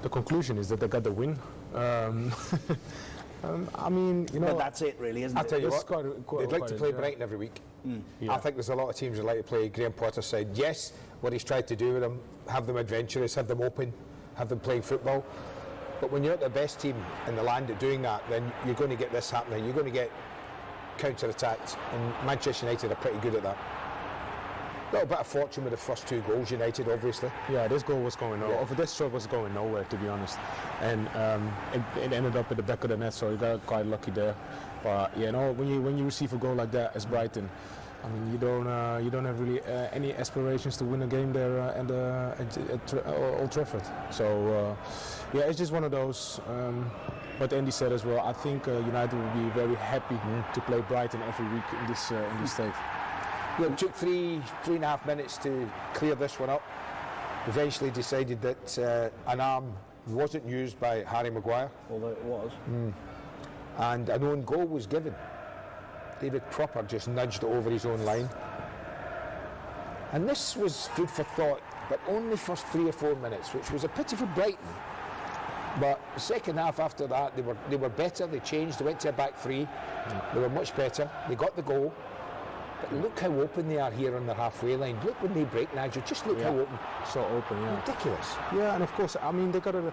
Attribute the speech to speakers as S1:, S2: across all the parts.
S1: The conclusion is that they got the win. I mean, you know,
S2: but that's it, really, isn't it?
S3: I'll tell you what, they'd like to play Brighton every week. I think there's a lot of teams that like to play Graham Potter's side. Yes, what he's tried to do with them, have them adventurous, have them open, have them playing football. But when you're at the best team in the land at doing that, then you're going to get this happening. You're going to get counter-attacks, and Manchester United are pretty good at that. A little bit of fortune with the first 2 goals, United, obviously.
S1: Yeah, this goal was going nowhere.
S3: Yeah.
S1: This shot was going nowhere, to be honest. And it ended up at the back of the net, so you got quite lucky there. But you know, when you receive a goal like that as Brighton, I mean, you don't have really any aspirations to win a game there at Old Trafford. So yeah, it's just one of those. What Andy said as well. I think United will be very happy to play Brighton every week in this state.
S3: Well, it took three and a half minutes to clear this one up. Eventually decided that an arm wasn't used by Harry Maguire.
S2: Although it was.
S3: And an own goal was given. David Cropper just nudged it over his own line. And this was food for thought, but only for 3 or 4 minutes, which was a pity for Brighton. But the second half after that, they were better, they changed, they went to a back 3. They were much better, they got the goal. But look how open they are here on the halfway line. Look when they break, Nigel. Just look how open.
S1: So open, yeah.
S3: Ridiculous.
S1: Yeah, and of course, I mean, they got a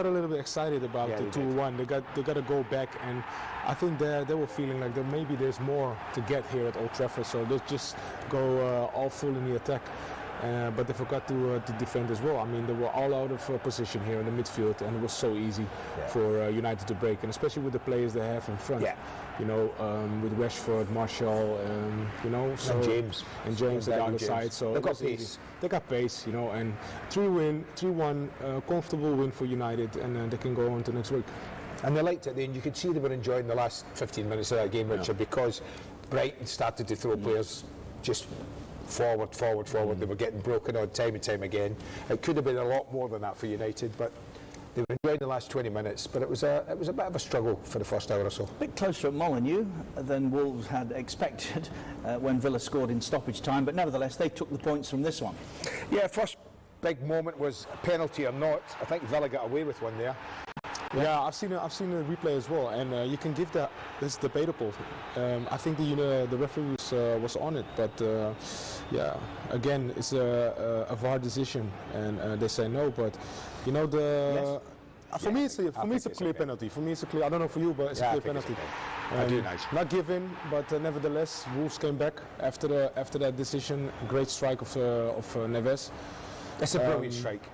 S1: little bit excited about the 2-1. They got to go back, and I think they were feeling like that maybe there's more to get here at Old Trafford. So let's just go all full in the attack. But they forgot to defend as well. I mean, they were all out of position here in the midfield, and it was so easy for United to break, and especially with the players they have in front. You know, with Rashford, Martial, you know, so and James at the other side. So
S3: they got pace.
S1: They got pace, you know, and 3-1, comfortable win for United, and they can go on to next week.
S3: And they liked it then. You could see they were enjoying the last 15 minutes of that game, Richard, because Brighton started to throw players just forward. They were getting broken on time and time again. It could have been a lot more than that for United, but they were enjoying the last 20 minutes. But it was a bit of a struggle for the first hour or so.
S2: A bit closer at Molineux than Wolves had expected when Villa scored in stoppage time, but nevertheless they took the points from this one.
S3: Yeah, first big moment was penalty or not. I think Villa got away with one there.
S1: Yeah, I've seen the replay as well, and you can give that. It's debatable. I think the referee was on it, but yeah, again, it's a VAR decision, and they say no. But you know, for me, it's a clear penalty. For me, it's a clear. I don't know for you, but it's a clear penalty.
S3: I do, nice.
S1: Not given, but nevertheless, Wolves came back after that decision. Great strike of Neves.
S3: That's a brilliant strike.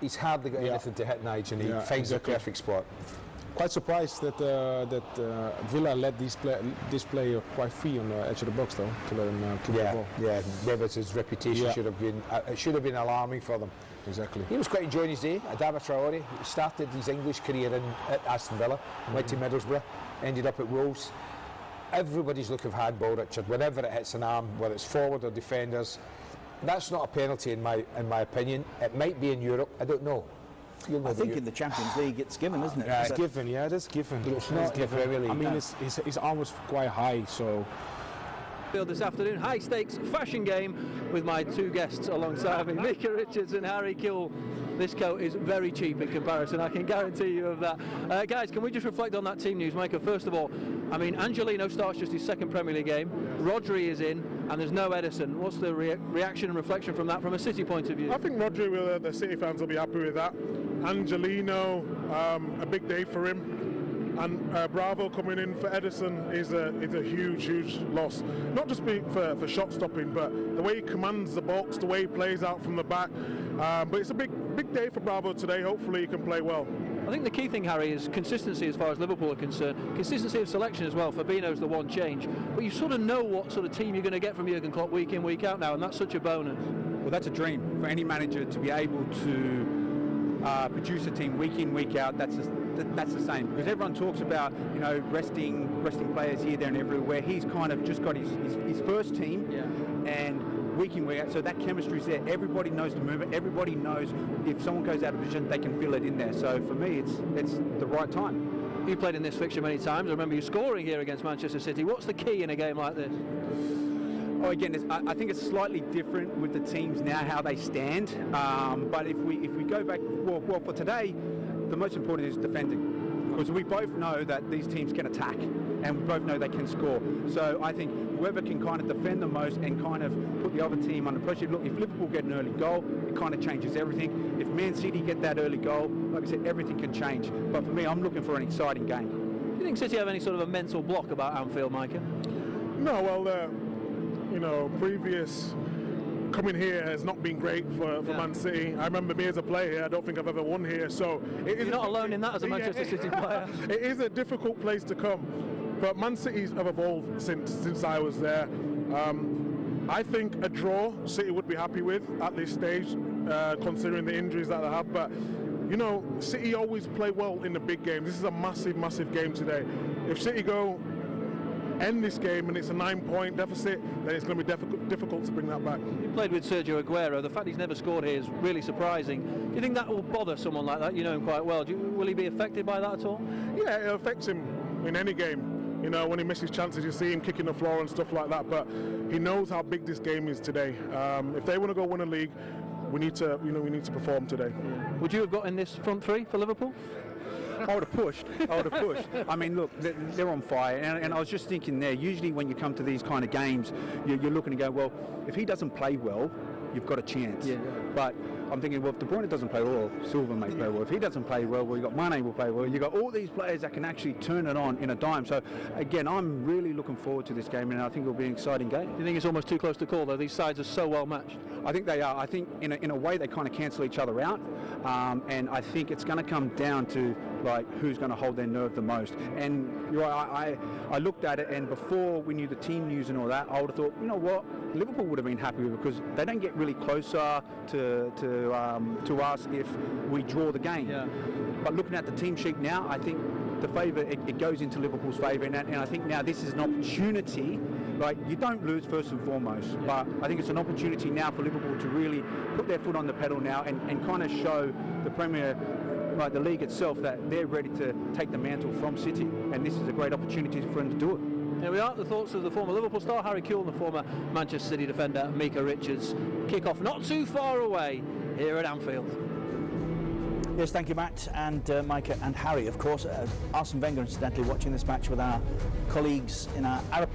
S3: He's hardly got anything to hit Nigel, and he finds the perfect spot.
S1: Quite surprised that Villa let this player quite free on the edge of the box, though, to let him keep the ball. Yeah,
S3: Neves' reputation should have been alarming for them.
S1: Exactly.
S3: He was quite enjoying his day. Adama Traore, he started his English career at Aston Villa, went to Middlesbrough, ended up at Wolves. Everybody's looking for handball, Richard. Whenever it hits an arm, whether it's forward or defenders, that's not a penalty in my opinion. It might be in Europe. I don't know.
S2: I think in the Champions League it's given, isn't it?
S1: Yeah, it's given. Yeah, it is given.
S3: It's not given. Really.
S1: I mean, his arm was quite high, so.
S4: This afternoon, high stakes fashion game with my 2 guests alongside me, Mika Richards and Harry Kewell. This coat is very cheap in comparison, I can guarantee you of that. Guys, can we just reflect on that team news, Mika? First of all, I mean, Angelino starts just his 2nd Premier League game, Rodri is in, and there's no Ederson. What's the reaction and reflection from that from a City point of view?
S5: I think Rodri, the City fans will be happy with that. Angelino, a big day for him. And Bravo coming in for Ederson is a huge loss. Not just for shot stopping, but the way he commands the box, the way he plays out from the back. But it's a big day for Bravo today. Hopefully he can play well.
S4: I think the key thing, Harry, is consistency as far as Liverpool are concerned. Consistency of selection as well. Fabinho's the one change. But you sort of know what sort of team you're going to get from Jurgen Klopp week in, week out now, and that's such a bonus.
S6: Well, that's a dream for any manager to be able to produce a team week in, week out. That's the same, because everyone talks about, you know, resting players here, there and everywhere. He's kind of just got his first team, and week in, week out, so that chemistry's there. Everybody knows the movement. Everybody knows if someone goes out of position, they can feel it in there. So for me, it's the right time.
S4: You played in this fixture many times. I remember you scoring here against Manchester City. What's the key in a game like this?
S6: Oh, again, I think it's slightly different with the teams now, how they stand. But if we go back, well, for today, the most important is defending. Because we both know that these teams can attack and we both know they can score. So I think whoever can kind of defend the most and kind of put the other team under pressure. Look, if Liverpool get an early goal, it kind of changes everything. If Man City get that early goal, like I said, everything can change. But for me, I'm looking for an exciting game.
S4: Do you think City have any sort of a mental block about Anfield, Micah?
S5: No, well, you know, previous coming here has not been great for Man City. I remember me as a player here, I don't think I've ever won here, so
S4: you're not alone in that as a Manchester City player.
S5: It is a difficult place to come, but Man City have evolved since I was there. I think a draw City would be happy with at this stage, considering the injuries that they have, but you know, City always play well in the big games. This is a massive game today. If City end this game and it's a 9-point deficit, then it's going to be difficult to bring that back.
S4: You played with Sergio Aguero. The fact he's never scored here is really surprising. Do you think that will bother someone like that? You know him quite well. Will he be affected by that at all?
S5: Yeah, it affects him in any game. You know, when he misses chances, you see him kicking the floor and stuff like that. But he knows how big this game is today. If they want to go win a league, we need to perform today.
S4: Would you have got in this front three for Liverpool?
S6: I would have pushed. I mean, look, they're on fire. And I was just thinking there, usually when you come to these kind of games, you're looking to go, well, if he doesn't play well, you've got a chance. Yeah. But I'm thinking, well, if De Bruyne doesn't play well, Silva may play well. If he doesn't play well, you've got Mane will play well. You've got all these players that can actually turn it on in a dime. So, again, I'm really looking forward to this game, and I think it'll be an exciting game.
S4: Do you think it's almost too close to call, though? These sides are so well matched.
S6: I think they are. I think in a way they kind of cancel each other out, and I think it's going to come down to like who's going to hold their nerve the most. And you're right, I looked at it, and before we knew the team news and all that, I would have thought, you know what, Liverpool would have been happy with it because they don't get really closer to us if we draw the game. Yeah. But looking at the team sheet now, I think the favour, it goes into Liverpool's favour, and I think now this is an opportunity. Like, you don't lose first and foremost, but I think it's an opportunity now for Liverpool to really put their foot on the pedal now and kind of show the Premier, like the league itself, that they're ready to take the mantle from City, and this is a great opportunity for them to do it.
S4: Here we are, the thoughts of the former Liverpool star Harry Kewell and the former Manchester City defender Micah Richards. Kick-off not too far away here at Anfield.
S2: Yes, thank you, Matt, and Micah and Harry. Of course, Arsene Wenger, incidentally, watching this match with our colleagues in our Arab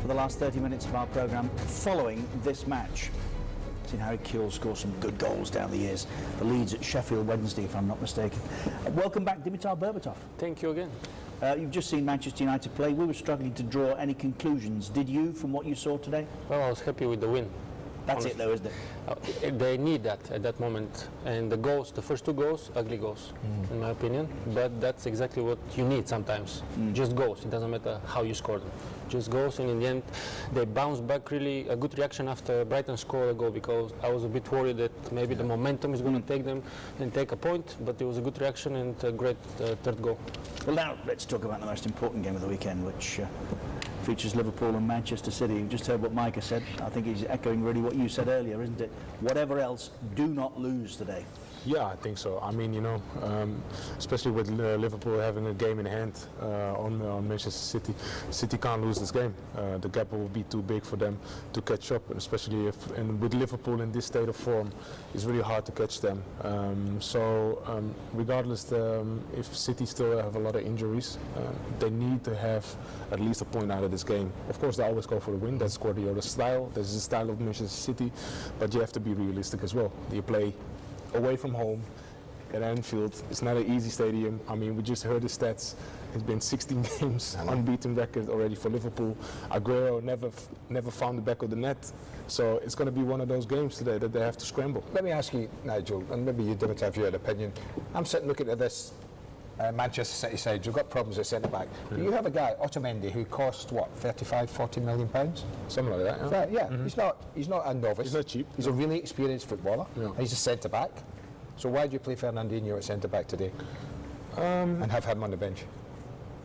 S2: for the last 30 minutes of our programme following this match. Seen Harry Kewell score some good goals down the years. The Leeds at Sheffield Wednesday, if I'm not mistaken. Welcome back, Dimitar Berbatov.
S7: Thank you again.
S2: You've just seen Manchester United play. We were struggling to draw any conclusions. Did you, from what you saw today?
S7: Well, I was happy with the win.
S2: That's it, though, isn't it?
S7: They need that at that moment. And the goals, the first two goals, ugly goals, in my opinion. But that's exactly what you need sometimes. Just goals. It doesn't matter how you score them. Just goals. And in the end, they bounced back really a good reaction after Brighton scored a goal, because I was a bit worried that maybe the momentum is going to take them and take a point. But it was a good reaction and a great third goal.
S2: Well, now let's talk about the most important game of the weekend, which features Liverpool and Manchester City. You've just heard what Micah said. I think he's echoing really what you said earlier, isn't it? Whatever else, do not lose today.
S1: Yeah, I think so. I mean, you know, especially with Liverpool having a game in hand on Manchester City, City can't lose this game. The gap will be too big for them to catch up, and especially and with Liverpool in this state of form, it's really hard to catch them. Regardless if City still have a lot of injuries, they need to have at least a point out of this game. Of course, they always go for the win. That's Guardiola's style. That's the style of Manchester City, but you have to be realistic as well. You play away from home at Anfield. It's not an easy stadium. I mean, we just heard the stats. It's been 16 games, unbeaten record already for Liverpool. Aguero never found the back of the net. So it's going to be one of those games today that they have to scramble.
S3: Let me ask you, Nigel, and maybe you don't have your opinion. I'm sitting looking at this Manchester City side. You've got problems at centre-back. But you have a guy, Otamendi, who cost, what, 35, 40 million pounds?
S1: Something like that, yeah.
S3: He's not a novice.
S1: He's not cheap.
S3: He's a really experienced footballer.
S1: Yeah.
S3: He's a centre-back. So why do you play Fernandinho at centre-back today and have him on the bench?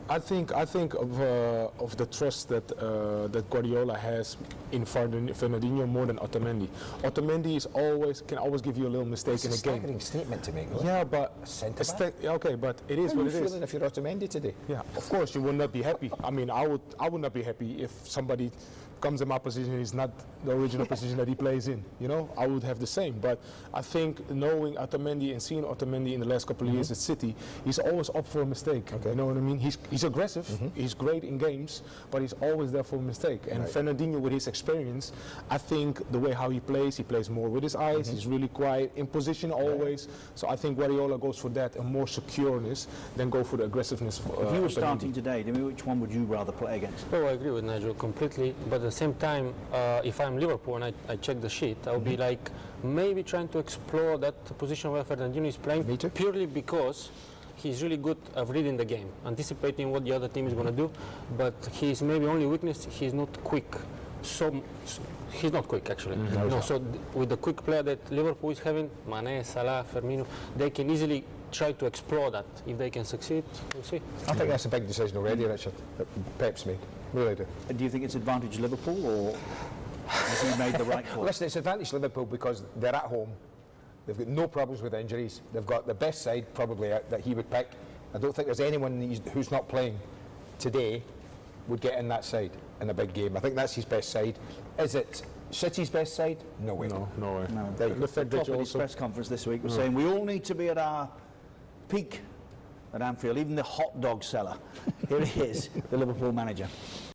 S1: I think of the trust that Guardiola has in Fernandinho more than Otamendi. Otamendi can always give you a little mistake in a game.
S3: It's a staggering statement to make.
S1: Yeah, but
S3: centre-back.
S1: Okay, but it is
S3: How
S1: what
S3: are
S1: it
S3: you
S1: is.
S3: feeling if you're Otamendi today?
S1: Yeah, of course you will not be happy. I mean, I would not be happy if somebody comes in my position, it's not the original position that he plays in. You know, I would have the same. But I think knowing Otamendi and seeing Otamendi in the last couple of years at City, he's always up for a mistake. You know what I mean? He's aggressive. He's great in games, but he's always there for a mistake. And Fernandinho, with his experience, I think the way how he plays more with his eyes. He's really quiet in position always. So I think Guardiola goes for that, a more secureness, than go for the aggressiveness.
S2: If you were starting today, which one would you rather play against?
S7: Oh, I agree with Nigel completely. But at the same time, if I'm Liverpool and I check the sheet, I'll be like maybe trying to explore that position where Fernandinho is playing, purely because he's really good at reading the game, anticipating what the other team is going to do. But his maybe only weakness, he's not quick. So he's not quick actually. So with the quick player that Liverpool is having, Mane, Salah, Firmino, they can easily try to explore that. If they can succeed, we'll see.
S3: I think that's a big decision already, Richard, that Pep's made. Really do.
S2: Do you think it's advantage Liverpool, or has he made the right call?
S3: Listen, it's advantage Liverpool because they're at home. They've got no problems with injuries. They've got the best side probably that he would pick. I don't think there's anyone who's not playing today would get in that side in a big game. I think that's his best side. Is it City's best side? No way.
S1: No way.
S2: No.
S1: The fact that
S2: Klopp at his press conference this week was saying we all need to be at our peak at Anfield, even the hot dog seller. Here he is, the Liverpool manager.